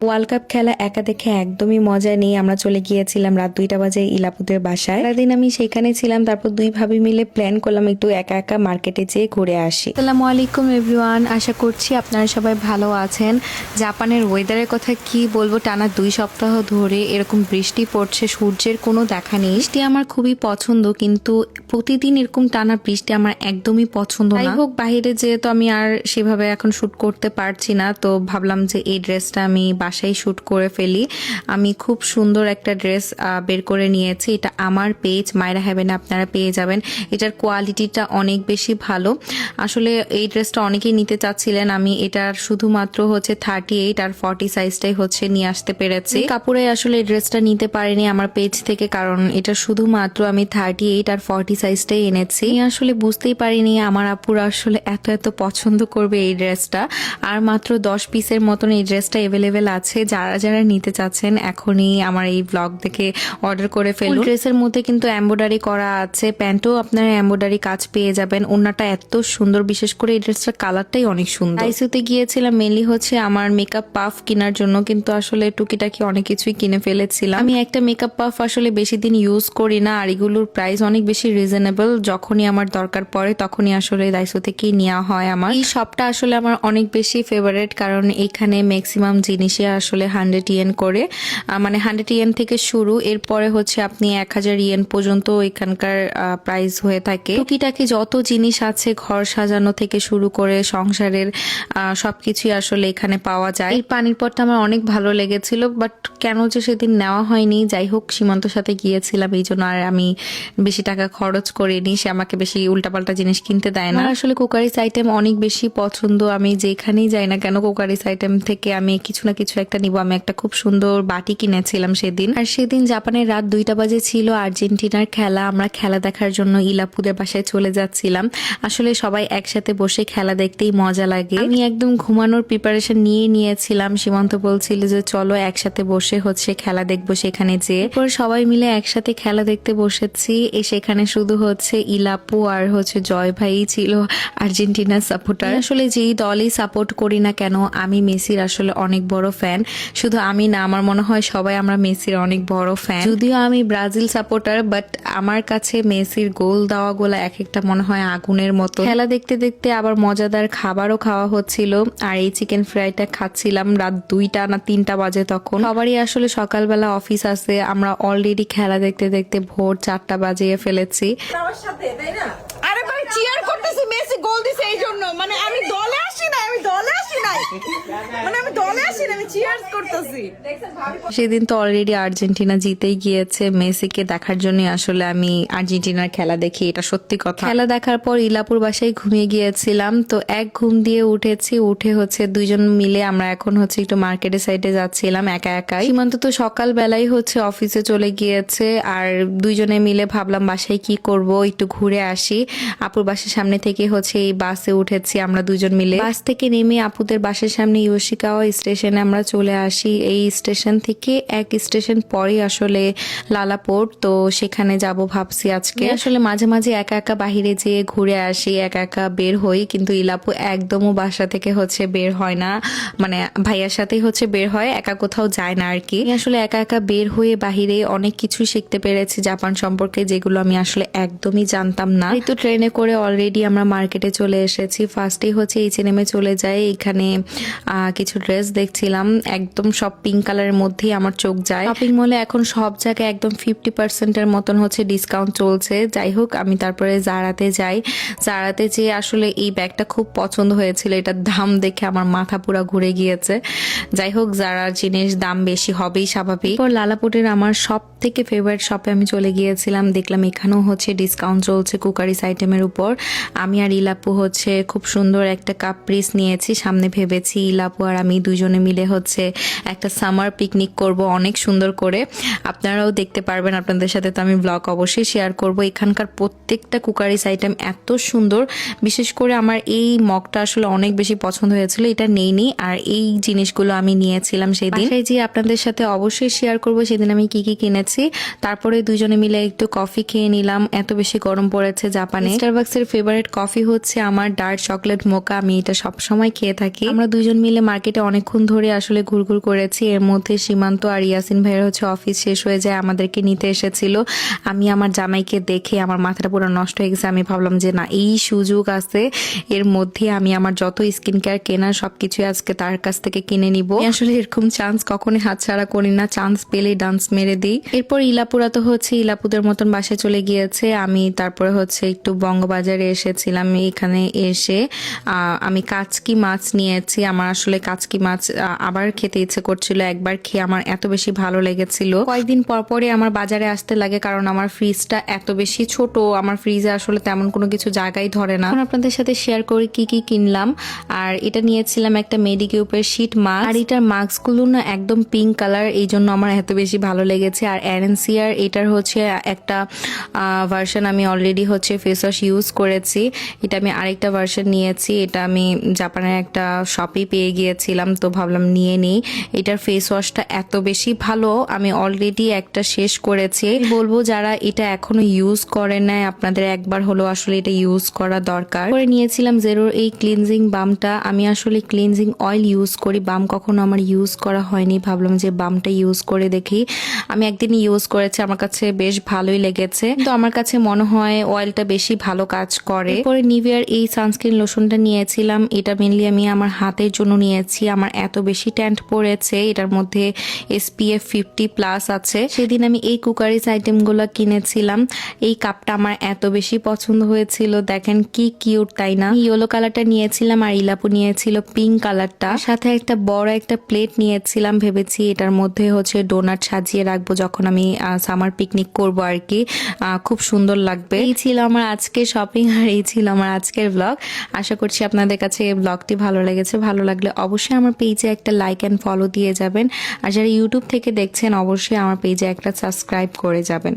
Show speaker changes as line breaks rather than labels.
World cup খেলা একা দেখে একদমই মজা নেই। আমরা চলে গিয়েছিলাম রাত 2টা বাজে ইলাপুদের বাসায়। সারাদিন আমি সেখানে ছিলাম, তারপর দুই ভাবি মিলে প্ল্যান করলাম একটু একা একা মার্কেটে যেয়ে ঘুরে আসি। আসসালামু আলাইকুম এভরিওয়ান, আশা করছি আপনারা সবাই ভালো আছেন। জাপানের ওয়েদারের কথা কি বলবো, টানা 2 সপ্তাহ ধরে এরকম বৃষ্টি পড়ছে, সূর্যের কোনো দেখা নেই। বৃষ্টি আমার খুবই পছন্দ, কিন্তু প্রতিদিন এরকম টানা বৃষ্টি আমার একদমই পছন্দ না। যাই হোক, বাইরে যেহেতু আমি আর সেভাবে এখন শুট করতে পারছি না, তো ভাবলাম যে এই ড্রেসটা আমি বাসায় শুট করে ফেলি। আমি খুব সুন্দর একটা ড্রেস বের করে নিয়েছি। এটা আমার পেজ মায়রা হ্যাভেনে আপনারা পেয়ে যাবেন। এটার কোয়ালিটিটা অনেক বেশি ভালো। আসলে এই ড্রেসটা অনেকেই নিতে চাচ্ছিলেন, আমি এটার শুধুমাত্র হচ্ছে 38 আর 40 সাইজটাই হচ্ছে নিয়ে আসতে পেরেছি। কাপড়ে আসলে এই ড্রেসটা নিতে পারিনি আমার পেজ থেকে, কারণ এটা শুধুমাত্র আমি 38 আর 40 সাইজটাই এনেছি। আসলে বুঝতেই পারিনি আমার আপুরা আসলে এত এত পছন্দ করবে এই ড্রেসটা। আর মাত্র 10 পিসের মতন এই ড্রেসটা এভেলেবেল আছে। যারা যারা নিতে চাচ্ছেন এখনই আমার এই ব্লগ দেখে অর্ডার করে ফেলুন। ড্রেসের মধ্যে কিন্তু এমব্রয়ডারি করা আছে, প্যান্টও আপনারা এমব্রয়ডারি কাজ পেয়ে যাবেন। ওড়নাটা এত সুন্দর, বিশেষ করে এই ড্রেসটার কালারটাই অনেক সুন্দর। আইসিউতে গিয়েছিলাম মেনলি হচ্ছে আমার মেকআপ পাফ কেনার জন্য, কিন্তু আসলে টুকিটাকি অনেক কিছুই কিনে ফেলেছিলাম। আমি একটা মেকআপ পাফ আসলে বেশি দিন ইউজ করি না, আর এগুলোর প্রাইস অনেক বেশি রিজনেবল। যখনই আমার দরকার পড়ে তখনই আসলে দাইসো থেকেই নেওয়া হয়। আমার এই শপটা আসলে আমার অনেক বেশি ফেভারিট, কারণ এখানে ম্যাক্সিমাম জিনিসই আসলে 100 ইয়েন করে, মানে 100 ইয়েন থেকে শুরু, এরপরে হচ্ছে আপনি 1000 ইয়েন পর্যন্ত এখানকার প্রাইস হয়ে থাকে। টুকিটাকি যত জিনিস আছে ঘর সাজানো থেকে শুরু করে সংসারের সবকিছুই আসলে এখানে পাওয়া যায়। এই পানির পটটা আমার অনেক ভালো লেগেছিল, বাট কেন যে সেদিন নেওয়া হয়নি। যাই হোক, সীমান্তর সাথে গিয়েছিলাম এই জন্য আর আমি বেশি টাকা খরচ করিনি। সে আমাকে বেশি উল্টাপাল্টা জিনিস কিনতে দেয় না। আসলে কুকারিস আইটেম অনেক বেশি পছন্দ। আমি যেখানেই যাই না কেন কুকারিস আইটেম থেকে আমি কিছু না কিছু একটা নিব। আমি একটা খুব সুন্দর বাটি কিনেছিলাম সেদিন। আর সেদিন জাপানের রাত 2টা বাজে ছিল, আর্জেন্টিনার খেলা। আমরা খেলা দেখার জন্য ইলাপুদের বাসায় চলে যাচ্ছিলাম। আসলে সবাই একসাথে বসে খেলা দেখতেই মজা লাগে। আমি একদম ঘুমানোর প্রিপারেশন নিয়ে নিয়েছিলাম। সীমান্ত বলছিল যে চলো একসাথে বসে হচ্ছে খেলা দেখবো সেখানে যেয়ে। এরপর সবাই মিলে একসাথে খেলা দেখতে বসেছি। সেখানে শুধু হচ্ছে ইলাপু আর হচ্ছে জয় ভাই ছিল আর্জেন্টিনার সাপোর্টার। আসলে যেই দলই সাপোর্ট করি না কেন, আমি মেসির আসলে অনেক বড় ফ্যান। শুধু আমি না, আমার মনে হয় সবাই আমরা মেসির অনেক বড় ফ্যান। যদিও আমি ব্রাজিল সাপোর্টার, বাট আমার কাছে মেসির গোল দেওয়া গোলা এক একটা মনে হয় আগুনের মতো। খেলা দেখতে দেখতে আবার মজাদার খাবারও খাওয়া হচ্ছিল, আর এই চিকেন ফ্রাইটা খাচ্ছিলাম রাত 2টা না 3টা বাজে তখন। সবারই আসলে সকালবেলা অফিস আছে। আমরা অলরেডি খেলা দেখতে দেখতে ভোর 4টা বাজিয়ে ফেলেছি।
আরে ভাই, চিয়ার করতেছি, মেসি গোল দিছে এই জন্য। মানে আমি দলে আসি না, আমি চিয়ার্স করতেছি।
সেদিন তো অলরেডি আর্জেন্টিনা জিতেই গিয়েছে। মেসিকে দেখার জন্য আসলে আমি আর্জেন্টিনার খেলা দেখি, এটা সত্যি কথা। খেলা দেখার পর ইলাপুর বাসায় ঘুমিয়ে গিয়েছিলাম, তো এক ঘুম দিয়ে উঠেছি। উঠে হচ্ছে দুইজন মিলে আমরা এখন হচ্ছে একটু মার্কেটের সাইডে যাচ্ছিলাম একা একাই। সীমান্ত তো সকাল বেলাই হচ্ছে অফিসে চলে গিয়েছে, আর দুইজনে মিলে ভাবলাম বাসায় কি করব, একটু ঘুরে আসি। আপুর বাসার সামনে থেকে হচ্ছে এই বাসে উঠেছি আমরা দুজন মিলে। বাস থেকে নেমে আপুদের বাসার সামনে ইয়োশিকাওয়া স্টেশনে আমরা চলে আসি। এই স্টেশন থেকে এক স্টেশন পরে আসলে লালাপোর্ট, তো সেখানে যাব ভাবছি আজকে। আসলে মাঝে মাঝে একা একা বাহিরে যেয়ে ঘুরে আসি, একা একা বের হই, কিন্তু ইলাপু একদমও বাসা থেকে হচ্ছে বের হয় না, মানে ভাইয়ার সাথেই হচ্ছে বের হয়, একা কোথাও যায় না আর কি। আসলে একা একা বের হয়ে বাহিরে অনেক কিছু শিখতে পেরেছি জাপান সম্পর্কে, যেগুলো আমি আসলে একদমই জানতাম না। এই তো ট্রেনে করে অলরেডি আমরা মার্কেটে চলে এসেছি। ফার্স্টেই হচ্ছে H&M চলে যায়। এখানে কিছু ড্রেস দেখছিলাম, একদম সব পিঙ্ক কালারের মধ্যেই আমার চোখ যায়। শপিং মলে এখন সব জায়গায় একদম 50% মতন হচ্ছে ডিসকাউন্ট চলছে। যাই হোক, আমি তারপরে জারাতে যাই। জারাতে যেয়ে আসলে এই ব্যাগটা খুব পছন্দ হয়েছিল, এটার দাম দেখে আমার মাথা পুরা ঘুরে গিয়েছে। যাই হোক, জারার জিনিস দাম বেশি হবেই স্বাভাবিক। এরপর লালাপুটের আমার সব থেকে ফেভারিট শপে আমি চলে গিয়েছিলাম। দেখলাম এখানেও হচ্ছে ডিসকাউন্ট চলছে কুকারিস আইটেমের উপর। আমি আর ইলাপু হচ্ছে খুব সুন্দর একটা কাপ পিস নিয়েছি। সামনে ভেবেছি ইলাপু আর আমি দুজনে মিলে হচ্ছে একটা সামার পিকনিক করব অনেক সুন্দর করে। আপনারাও দেখতে পারবেন, আপনাদের সাথে তো আমি ব্লগ অবশ্যই শেয়ার করব। এখানকার প্রত্যেকটা কুকারিস আইটেম এত সুন্দর, বিশেষ করে আমার এই মগটা আসলে অনেক বেশি পছন্দ হয়েছিল। এটা নেইনি, আর এই জিনিসগুলো আমি নিয়েছিলাম সেদিন। বাসায় যে আপনাদের সাথে অবশ্যই শেয়ার করব সেদিন আমি কি কি কিনেছি। তারপরে দুজনে মিলে একটু কফি খেয়ে নিলাম, এত বেশি গরম পড়েছে জাপানে। স্টারবাকসের ফেভারিট কফি হচ্ছে আমার ডার্ক চকলেট মোকা। আমি এটা সব সময় খেয়ে থাকি। আমরা দুইজন মিলে মার্কেটে অনেকক্ষণ ধরে আসলে ঘুরঘুর করেছি। এর মধ্যে সীমান্ত আর ইয়াসিন ভাইয়ের হচ্ছে অফিস শেষ হয়ে যায়, আমাদেরকে নিতে এসেছিল। আমি আমার জামাইকে দেখে আমার মাথাটা পুরো নষ্ট হয়ে গেছে। আমি ভাবলাম যে না, এই সুযোগ আছে, এর মধ্যে আমি আমার যত স্কিন কেয়ার কেনার সবকিছু আজকে তার কাছ থেকে কিনে নিব। আসলে এরকম চান্স কখনোই হাতছাড়া করি না, চান্স পেলেই ডান্স মেরে দিই। এরপর ইলাপুরা তো হচ্ছে ইলাপুদের মতন বাসায় চলে গিয়েছে। আমি তারপরে হচ্ছে একটু বঙ্গবাজারে এসেছিলাম। এখানে এসে আমি কাচকি মাছ নিয়েছি। আমার আসলে কাচকি মাছ আবার খেতে ইচ্ছে করছিল। একবার খেয়ে আমার এত বেশি ভালো লেগেছিল। কয়েকদিন পর পরে আমার বাজারে আসতে লাগে, কারণ আমার ফ্রিজটা এত বেশি ছোট, আমার ফ্রিজে আসলে তেমন কোনো কিছু জায়গায় ধরে না। এখন আপনাদের সাথে শেয়ার করি কি কি কিনলাম। আর এটা নিয়েছিলাম একটা মেডিকিউবের শীট মাস্ক, আর এটার মাস্কগুলো না একদম পিঙ্ক কালার, এই জন্য আমার এত বেশি ভালো লেগেছে। আর এনএনসিআর এটার হচ্ছে একটা ভার্সন আমি অলরেডি হচ্ছে ফেস ওয়াশ ইউজ করেছি। এটা আমি আরেকটা ভার্সন নিয়েছি, এটা আমি জাপানের একটা শপে পেয়ে গিয়েছিলাম, তো ভাবলাম নিয়ে নিই। এটার ফেস ওয়াশটা এত বেশি ভালো, আমি অলরেডি একটা শেষ করেছি। বলবো যারা এটা এখনো ইউজ করে নাই, আপনাদের একবার হলো আসলে এটা ইউজ করা দরকার। পরে নিয়েছিলাম জেরোর এই ক্লিনজিং বামটা। আমি আসলে ক্লিনজিং অয়েল ইউজ করি, বাম কখনো আমার ইউজ করা হয়নি, ভাবলাম যে বামটা ইউজ করে দেখি। আমি একদিন ইউজ করেছি, আমার কাছে বেশ ভালোই লেগেছে, কিন্তু আমার কাছে মনে হয় অয়েলটা বেশি ভালো কাজ করে। পরে নিভিয়ার এই সানস্ক্রিন লোশনটা নিয়েছিলাম, এটা মেনলি আমি আমার হাতের জন্য নিয়েছি। আমার এত বেশি ট্যান্ট পড়েছে, এটার মধ্যে SPF 50+ আছে। সেদিন আমি এই কুকারিজ আইটেমগুলো কিনেছিলাম। এই কাপটা আমার এত বেশি পছন্দ হয়েছিল, দেখেন কি কিউট তাই না। ইয়েলো কালারটা নিয়েছিলাম আর ইলাপু নিয়েছিল পিঙ্ক কালারটা। সাথে একটা বড় একটা প্লেট নিয়েছিলাম, ভেবেছি এটার মধ্যে হচ্ছে ডোনাট সাজিয়ে রাখবো যখন আমি সামার পিকনিক করবো আর কি, খুব সুন্দর লাগবে। এই ছিল আমার আজকে শপিং আর এই ছিল আমার আজকের ব্লগ। আশা করছি আপনাদের কাছে এই ব্লগটি ভালো লেগেছে। ভালো লাগলে অবশ্যই আমার পেজে একটা লাইক অ্যান্ড ফলো দিয়ে যাবেন, আর যারা ইউটিউব থেকে দেখছেন অবশ্যই আমার পেজে একটা সাবস্ক্রাইব করে যাবেন।